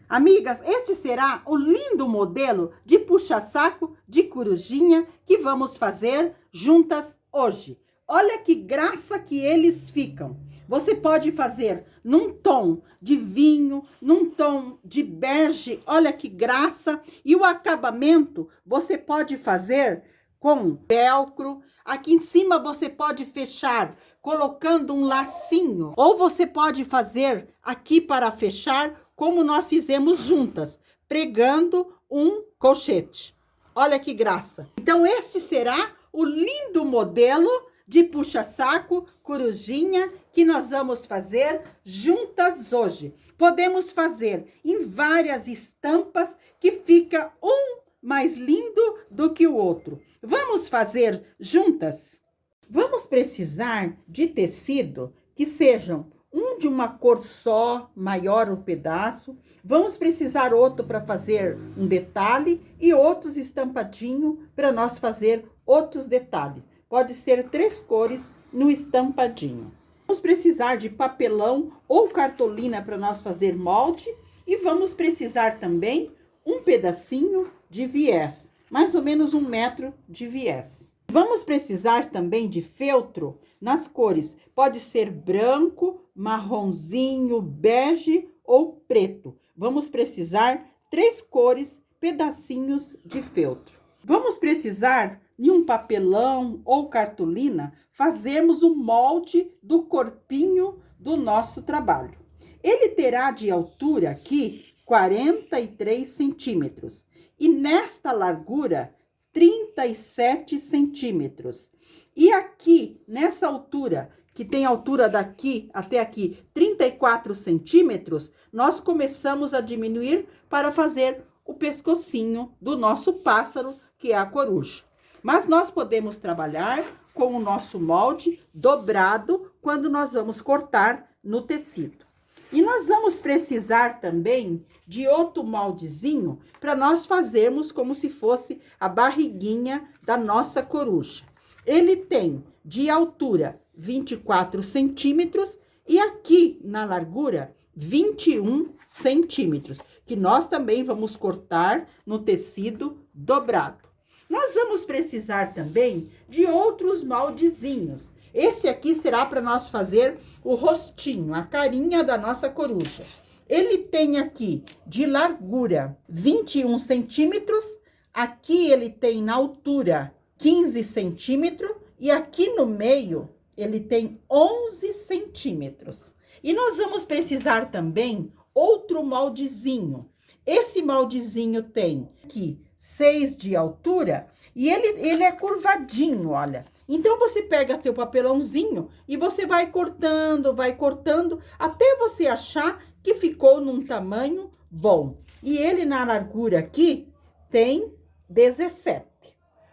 Amigas, este será o lindo modelo de puxa-saco de corujinha que vamos fazer juntas hoje. Olha que graça que eles ficam. Você pode fazer num tom de vinho, num tom de bege, olha que graça. E o acabamento você pode fazer com velcro. Aqui em cima você pode fechar colocando um lacinho. Ou você pode fazer aqui para fechar como nós fizemos juntas, pregando um colchete. Olha que graça. Então este será o lindo modelo de puxa-saco corujinha que nós vamos fazer juntas hoje. Podemos fazer em várias estampas que fica um mais lindo do que o outro. Vamos fazer juntas? Vamos precisar de tecido que sejam um de uma cor só, maior o pedaço. Vamos precisar outro para fazer um detalhe e outros estampadinho para nós fazer outros detalhes. Pode ser 3 cores no estampadinho. Vamos precisar de papelão ou cartolina para nós fazer molde. E vamos precisar também um pedacinho de viés, mais ou menos 1 metro de viés. Vamos precisar também de feltro nas cores. Pode ser branco, marronzinho, bege ou preto. Vamos precisar 3 cores, pedacinhos de feltro. Vamos precisar de um papelão ou cartolina, fazermos o molde do corpinho do nosso trabalho. Ele terá de altura aqui 43 centímetros e nesta largura 37 centímetros. E aqui, nessa altura, que tem altura daqui até aqui, 34 centímetros, nós começamos a diminuir para fazer o pescocinho do nosso pássaro, que é a coruja. Mas nós podemos trabalhar com o nosso molde dobrado quando nós vamos cortar no tecido. E nós vamos precisar também de outro moldezinho para nós fazermos como se fosse a barriguinha da nossa coruja. Ele tem de altura 24 centímetros e aqui na largura 21 centímetros, que nós também vamos cortar no tecido dobrado. Nós vamos precisar também de outros moldezinhos. Esse aqui será para nós fazer o rostinho, a carinha da nossa coruja. Ele tem aqui de largura 21 centímetros, aqui ele tem na altura 15 centímetros e aqui no meio ele tem 11 centímetros. E nós vamos precisar também outro moldezinho. Esse moldezinho tem aqui 6 de altura e ele é curvadinho, olha. Então, você pega seu papelãozinho e você vai cortando, até você achar que ficou num tamanho bom. E ele na largura aqui tem 17.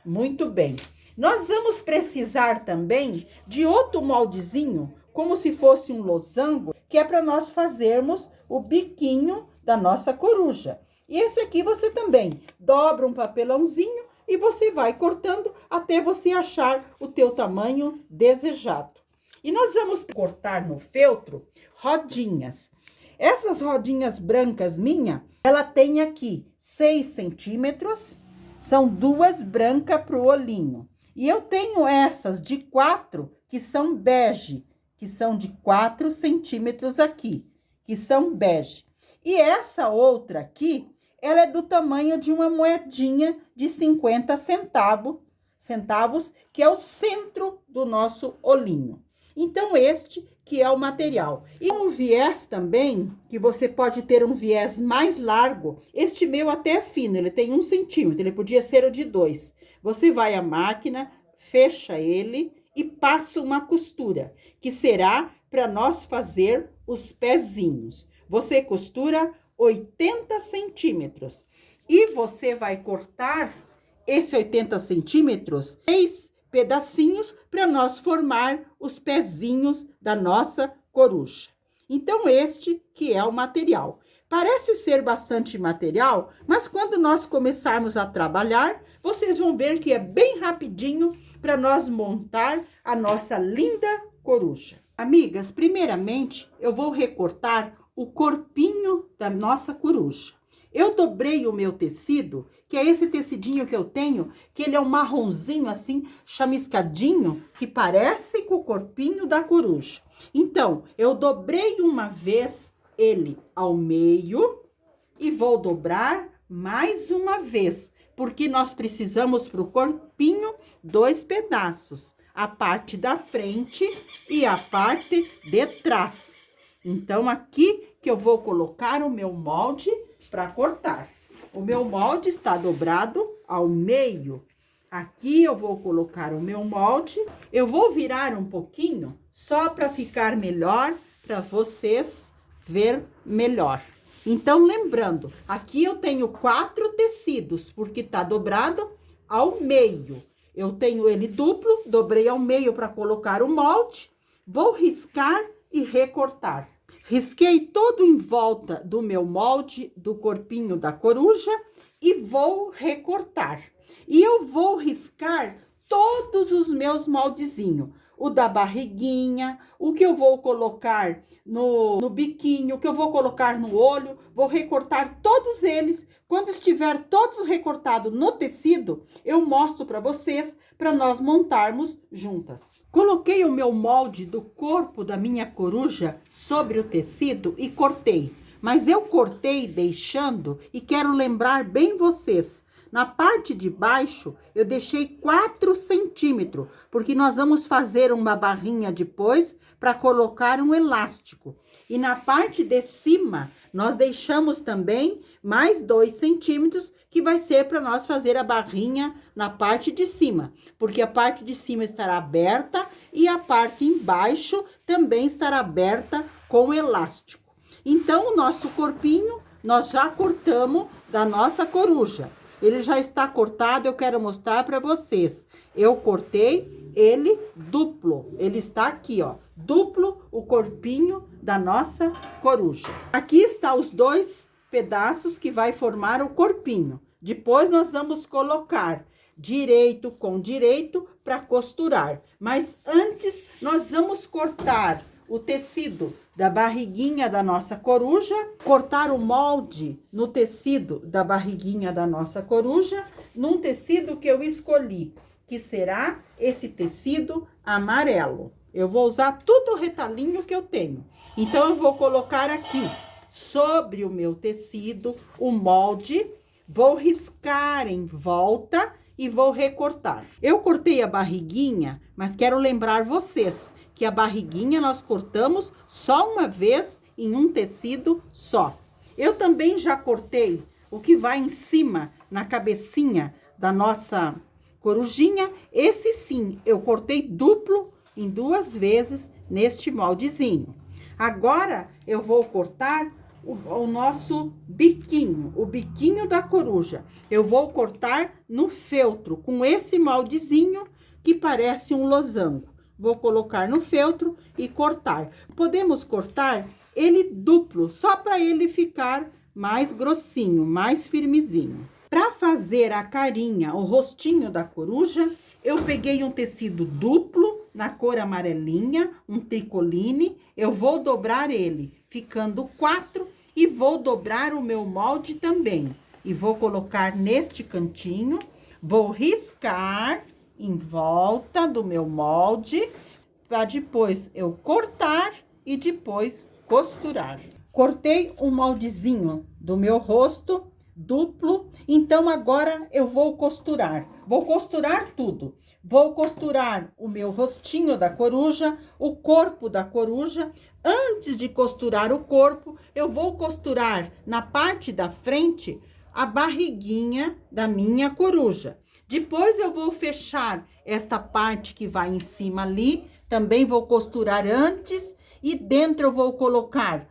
Muito bem. Nós vamos precisar também de outro moldezinho, como se fosse um losango, que é para nós fazermos o biquinho da nossa coruja. E esse aqui você também dobra um papelãozinho e você vai cortando até você achar o teu tamanho desejado. E nós vamos cortar no feltro rodinhas. Essas rodinhas brancas minha, ela tem aqui 6 centímetros, são 2 brancas para o olhinho. E eu tenho essas de 4, que são bege, que são de 4 centímetros aqui, que são bege. E essa outra aqui, ela é do tamanho de uma moedinha de 50 centavos, que é o centro do nosso olhinho. Então, este que é o material. E um viés também, que você pode ter um viés mais largo, este meu até é fino, ele tem 1 centímetro, ele podia ser o de 2. Você vai à máquina, fecha ele e passa uma costura, que será para nós fazer os pezinhos. Você costura 80 centímetros. E você vai cortar esse 80 centímetros, 6 pedacinhos, para nós formar os pezinhos da nossa coruja. Então, este que é o material. Parece ser bastante material, mas quando nós começarmos a trabalhar, vocês vão ver que é bem rapidinho para nós montar a nossa linda coruja. Amigas, primeiramente, eu vou recortar o corpinho da nossa coruja. Eu dobrei o meu tecido, que é esse tecidinho que eu tenho, que ele é um marronzinho assim, chamiscadinho, que parece com o corpinho da coruja. Então, eu dobrei uma vez ele ao meio e vou dobrar mais uma vez, porque nós precisamos para o corpinho 2 pedaços, a parte da frente e a parte de trás. Então, aqui que eu vou colocar o meu molde para cortar. O meu molde está dobrado ao meio. Aqui eu vou colocar o meu molde. Eu vou virar um pouquinho, só para ficar melhor, para vocês ver melhor. Então, lembrando, aqui eu tenho 4 tecidos, porque tá dobrado ao meio. Eu tenho ele duplo, dobrei ao meio para colocar o molde. Vou riscar e recortar. Risquei todo em volta do meu molde, do corpinho da coruja, e vou recortar. E eu vou riscar todos os meus moldezinhos. O da barriguinha, o que eu vou colocar no biquinho, o que eu vou colocar no olho, vou recortar todos eles. Quando estiver todos recortados no tecido, eu mostro para vocês, para nós montarmos juntas. Coloquei o meu molde do corpo da minha coruja sobre o tecido e cortei. Mas eu cortei deixando, e quero lembrar bem vocês, na parte de baixo, eu deixei 4 centímetros, porque nós vamos fazer uma barrinha depois para colocar um elástico. E na parte de cima, nós deixamos também mais 2 centímetros, que vai ser para nós fazer a barrinha na parte de cima. Porque a parte de cima estará aberta e a parte embaixo também estará aberta com elástico. Então, o nosso corpinho, nós já cortamos da nossa coruja. Ele já está cortado, eu quero mostrar para vocês. Eu cortei ele duplo. Ele está aqui, ó, duplo o corpinho da nossa coruja. Aqui está os 2 pedaços que vai formar o corpinho. Depois nós vamos colocar direito com direito para costurar. Mas antes nós vamos cortar o tecido da barriguinha da nossa coruja, cortar o molde no tecido da barriguinha da nossa coruja, num tecido que eu escolhi, que será esse tecido amarelo. Eu vou usar tudo o retalhinho que eu tenho. Então, eu vou colocar aqui, sobre o meu tecido, o molde, vou riscar em volta e vou recortar. Eu cortei a barriguinha, mas quero lembrar vocês que a barriguinha nós cortamos só uma vez em um tecido só. Eu também já cortei o que vai em cima, na cabecinha da nossa corujinha. Esse sim, eu cortei duplo em 2 vezes neste moldezinho. Agora, eu vou cortar o nosso biquinho, o biquinho da coruja. Eu vou cortar no feltro, com esse moldezinho que parece um losango. Vou colocar no feltro e cortar. Podemos cortar ele duplo, só para ele ficar mais grossinho, mais firmezinho. Para fazer a carinha, o rostinho da coruja, eu peguei um tecido duplo, na cor amarelinha, um tricoline. Eu vou dobrar ele, ficando 4, e vou dobrar o meu molde também. E vou colocar neste cantinho, vou riscar em volta do meu molde, para depois eu cortar e depois costurar. Cortei um moldezinho do meu rosto duplo, então agora eu vou costurar. Vou costurar tudo. Vou costurar o meu rostinho da coruja, o corpo da coruja. Antes de costurar o corpo, eu vou costurar na parte da frente a barriguinha da minha coruja. Depois eu vou fechar esta parte que vai em cima ali, também vou costurar antes, e dentro eu vou colocar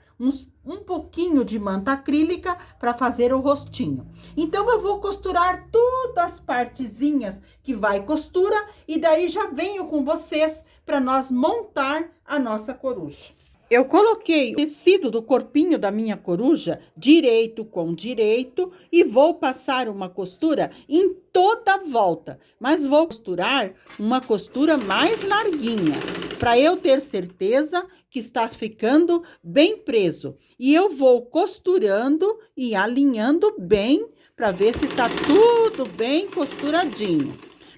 um pouquinho de manta acrílica para fazer o rostinho. Então, eu vou costurar todas as partezinhas que vai costura, e daí já venho com vocês para nós montar a nossa coruja. Eu coloquei o tecido do corpinho da minha coruja direito com direito e vou passar uma costura em toda a volta, mas vou costurar uma costura mais larguinha. para eu ter certeza que está ficando bem preso. E eu vou costurando e alinhando bem para ver se está tudo bem costuradinho.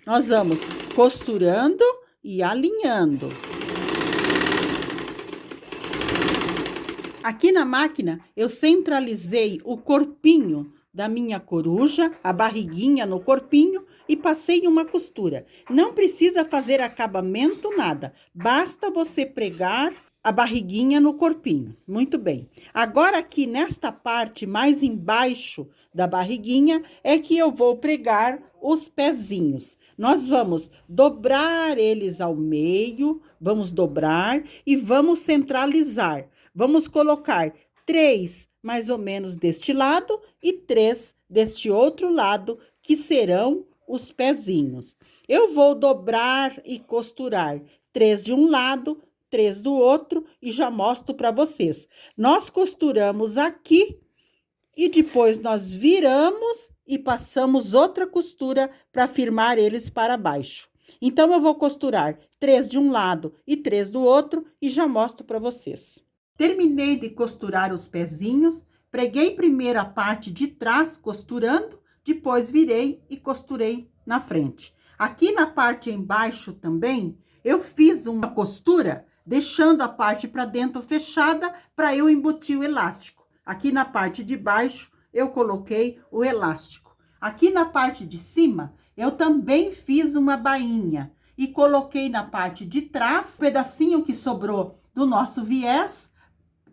Nós vamos costurando e alinhando. Aqui na máquina, eu centralizei o corpinho da minha coruja, a barriguinha no corpinho, e passei uma costura. Não precisa fazer acabamento, nada. Basta você pregar a barriguinha no corpinho. Muito bem. Agora, aqui nesta parte mais embaixo da barriguinha, é que eu vou pregar os pezinhos. Nós vamos dobrar eles ao meio, vamos dobrar e vamos centralizar. Vamos colocar 3, mais ou menos, deste lado e 3 deste outro lado, que serão os pezinhos. Eu vou dobrar e costurar 3 de um lado, 3 do outro e já mostro para vocês. Nós costuramos aqui e depois nós viramos e passamos outra costura para firmar eles para baixo. Então, eu vou costurar 3 de um lado e 3 do outro e já mostro para vocês. Terminei de costurar os pezinhos, preguei primeiro a parte de trás, costurando, depois virei e costurei na frente. Aqui na parte embaixo também, eu fiz uma costura, deixando a parte para dentro fechada, para eu embutir o elástico. Aqui na parte de baixo, eu coloquei o elástico. Aqui na parte de cima, eu também fiz uma bainha e coloquei na parte de trás, o pedacinho que sobrou do nosso viés,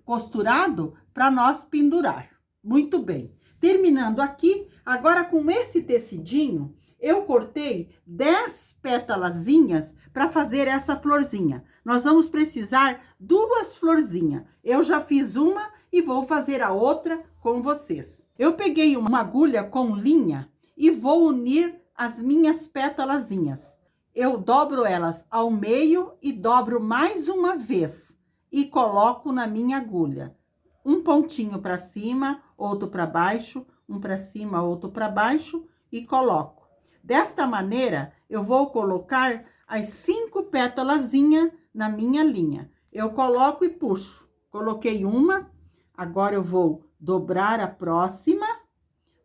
costurado para nós pendurar. Muito bem. Terminando aqui, agora com esse tecidinho, eu cortei 10 pétalazinhas para fazer essa florzinha. Nós vamos precisar 2 florzinhas. Eu já fiz uma e vou fazer a outra com vocês. Eu peguei uma agulha com linha e vou unir as minhas pétalazinhas. Eu dobro elas ao meio e dobro mais uma vez. E coloco na minha agulha. Um pontinho para cima, outro para baixo, um para cima, outro para baixo e coloco. Desta maneira, eu vou colocar as 5 pétalazinhas na minha linha. Eu coloco e puxo. Coloquei uma, agora eu vou dobrar a próxima,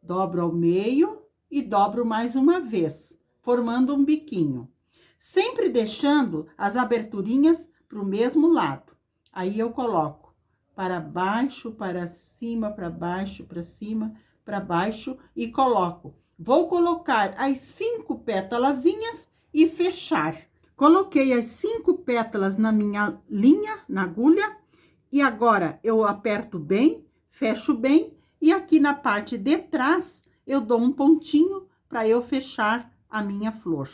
dobro ao meio e dobro mais uma vez, formando um biquinho. Sempre deixando as aberturinhas para o mesmo lado. Aí, eu coloco para baixo, para cima, para baixo, para cima, para baixo e coloco. Vou colocar as 5 pétalazinhas e fechar. Coloquei as 5 pétalas na minha linha, na agulha, e agora eu aperto bem, fecho bem, e aqui na parte de trás eu dou um pontinho para eu fechar a minha flor.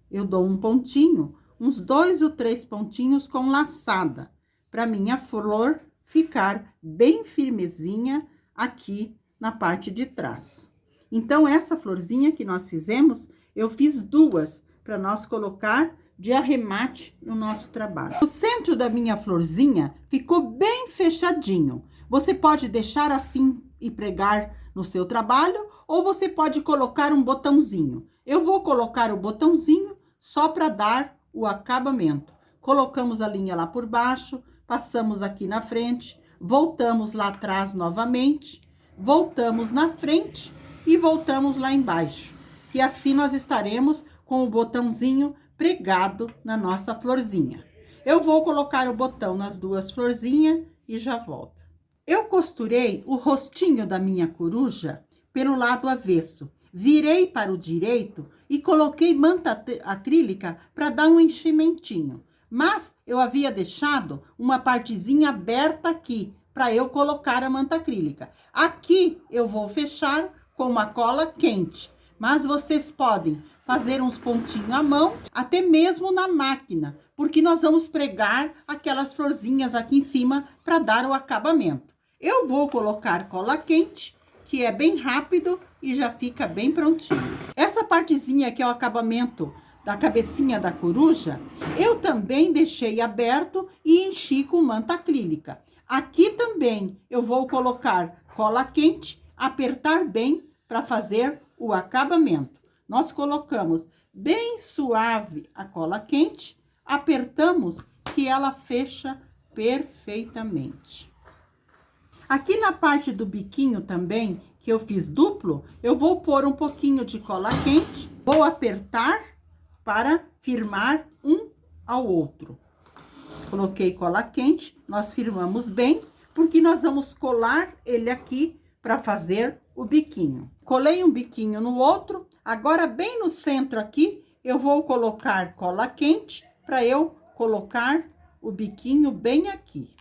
Eu dou um pontinho, uns 2 ou 3 pontinhos com laçada, para minha flor ficar bem firmezinha aqui na parte de trás. Então, essa florzinha que nós fizemos, eu fiz 2 para nós colocar de arremate no nosso trabalho. O centro da minha florzinha ficou bem fechadinho. Você pode deixar assim e pregar no seu trabalho, ou você pode colocar um botãozinho. Eu vou colocar o botãozinho só para dar o acabamento. Colocamos a linha lá por baixo, passamos aqui na frente, voltamos lá atrás novamente, voltamos na frente e voltamos lá embaixo. E assim nós estaremos com o botãozinho pregado na nossa florzinha. Eu vou colocar o botão nas 2 florzinhas e já volto. Eu costurei o rostinho da minha coruja pelo lado avesso. Virei para o direito e coloquei manta acrílica para dar um enchimentinho. Mas eu havia deixado uma partezinha aberta aqui, para eu colocar a manta acrílica. Aqui eu vou fechar com uma cola quente, mas vocês podem fazer uns pontinhos à mão, até mesmo na máquina, porque nós vamos pregar aquelas florzinhas aqui em cima para dar o acabamento. Eu vou colocar cola quente, que é bem rápido e já fica bem prontinho. Essa partezinha que é o acabamento da cabecinha da coruja, eu também deixei aberto e enchi com manta acrílica. Aqui também eu vou colocar cola quente, apertar bem para fazer o acabamento. Nós colocamos bem suave a cola quente, apertamos que ela fecha perfeitamente. Aqui na parte do biquinho também, que eu fiz duplo, eu vou pôr um pouquinho de cola quente, vou apertar para firmar um ao outro. Coloquei cola quente, nós firmamos bem, porque nós vamos colar ele aqui para fazer o biquinho. Colei um biquinho no outro, agora bem no centro aqui, eu vou colocar cola quente para eu colocar o biquinho bem aqui.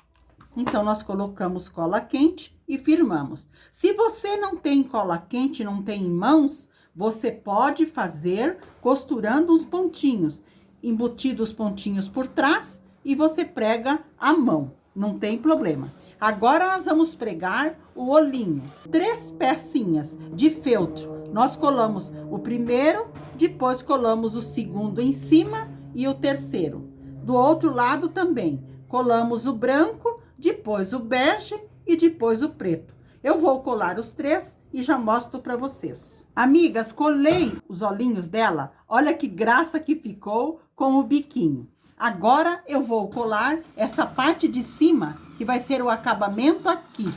Então, nós colocamos cola quente e firmamos. Se você não tem cola quente, não tem em mãos, você pode fazer costurando os pontinhos, embutido os pontinhos por trás e você prega à mão, não tem problema. Agora, nós vamos pregar o olhinho. 3 pecinhas de feltro. Nós colamos o primeiro, depois colamos o segundo em cima e o terceiro. Do outro lado também, colamos o branco, depois o bege e depois o preto. Eu vou colar os 3 e já mostro para vocês. Amigas, colei os olhinhos dela. Olha que graça que ficou com o biquinho. Agora eu vou colar essa parte de cima, que vai ser o acabamento aqui.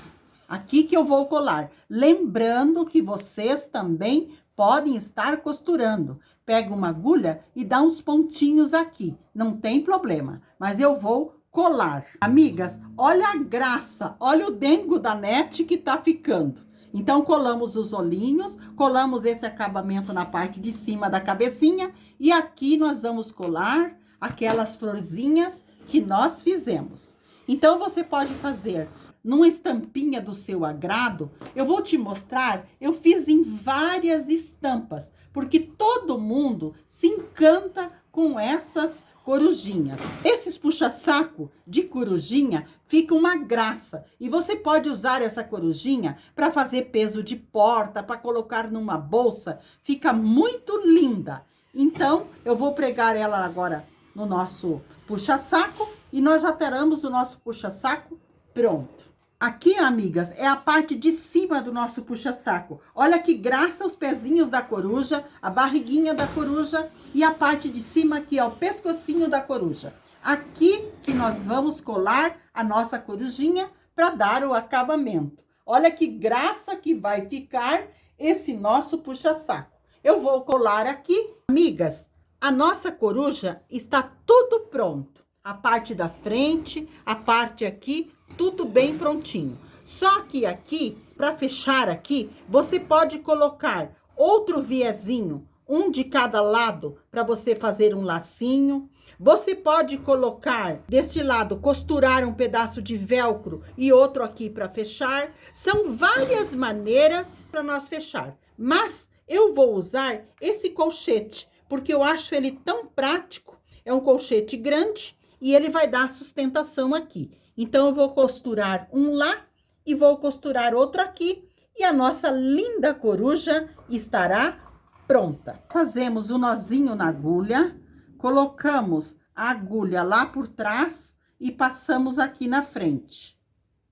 Aqui que eu vou colar. Lembrando que vocês também podem estar costurando. Pega uma agulha e dá uns pontinhos aqui. Não tem problema, mas eu vou colar. Amigas, olha a graça, olha o dengo da net que tá ficando. Então, colamos os olhinhos, colamos esse acabamento na parte de cima da cabecinha e aqui nós vamos colar aquelas florzinhas que nós fizemos. Então, você pode fazer numa estampinha do seu agrado. Eu vou te mostrar, eu fiz em várias estampas, porque todo mundo se encanta com essas corujinhas. Esses puxa-saco de corujinha fica uma graça. E você pode usar essa corujinha para fazer peso de porta, para colocar numa bolsa. Fica muito linda. Então, eu vou pregar ela agora no nosso puxa-saco e nós já teremos o nosso puxa-saco pronto. Aqui, amigas, é a parte de cima do nosso puxa-saco. Olha que graça os pezinhos da coruja, a barriguinha da coruja e a parte de cima aqui, ó, o pescocinho da coruja. Aqui que nós vamos colar a nossa corujinha para dar o acabamento. Olha que graça que vai ficar esse nosso puxa-saco. Eu vou colar aqui. Amigas, a nossa coruja está tudo pronto. A parte da frente, a parte aqui, tudo bem prontinho. Só que aqui, para fechar aqui, você pode colocar outro viezinho, um de cada lado, para você fazer um lacinho. Você pode colocar deste lado, costurar um pedaço de velcro e outro aqui para fechar. São várias maneiras para nós fechar. Mas eu vou usar esse colchete, porque eu acho ele tão prático. É um colchete grande e ele vai dar sustentação aqui. Então, eu vou costurar um lá e vou costurar outro aqui. E a nossa linda coruja estará pronta. Fazemos o nozinho na agulha, colocamos a agulha lá por trás e passamos aqui na frente.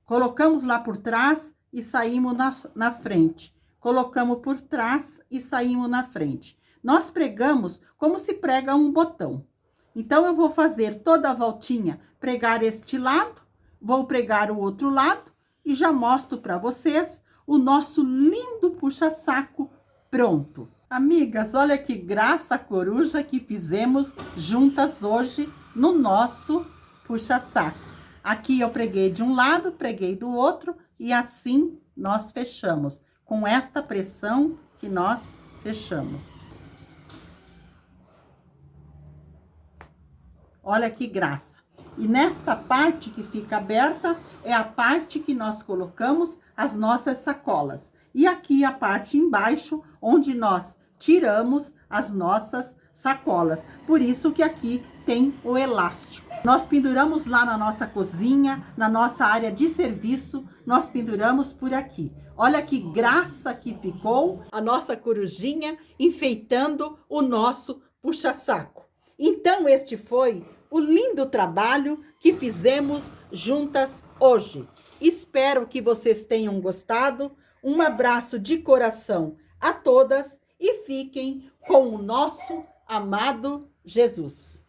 Colocamos lá por trás e saímos na frente. Colocamos por trás e saímos na frente. Nós pregamos como se prega um botão. Então, eu vou fazer toda a voltinha, pregar este lado, vou pregar o outro lado e já mostro para vocês o nosso lindo puxa-saco pronto. Amigas, olha que graça a coruja que fizemos juntas hoje no nosso puxa-saco. Aqui eu preguei de um lado, preguei do outro e assim nós fechamos. Com esta pressão que nós fechamos. Olha que graça. E nesta parte que fica aberta, é a parte que nós colocamos as nossas sacolas. E aqui a parte embaixo, onde nós tiramos as nossas sacolas. Por isso que aqui tem o elástico. Nós penduramos lá na nossa cozinha, na nossa área de serviço, nós penduramos por aqui. Olha que graça que ficou a nossa corujinha enfeitando o nosso puxa-saco. Então, este foi o lindo trabalho que fizemos juntas hoje. Espero que vocês tenham gostado. Um abraço de coração a todas e fiquem com o nosso amado Jesus.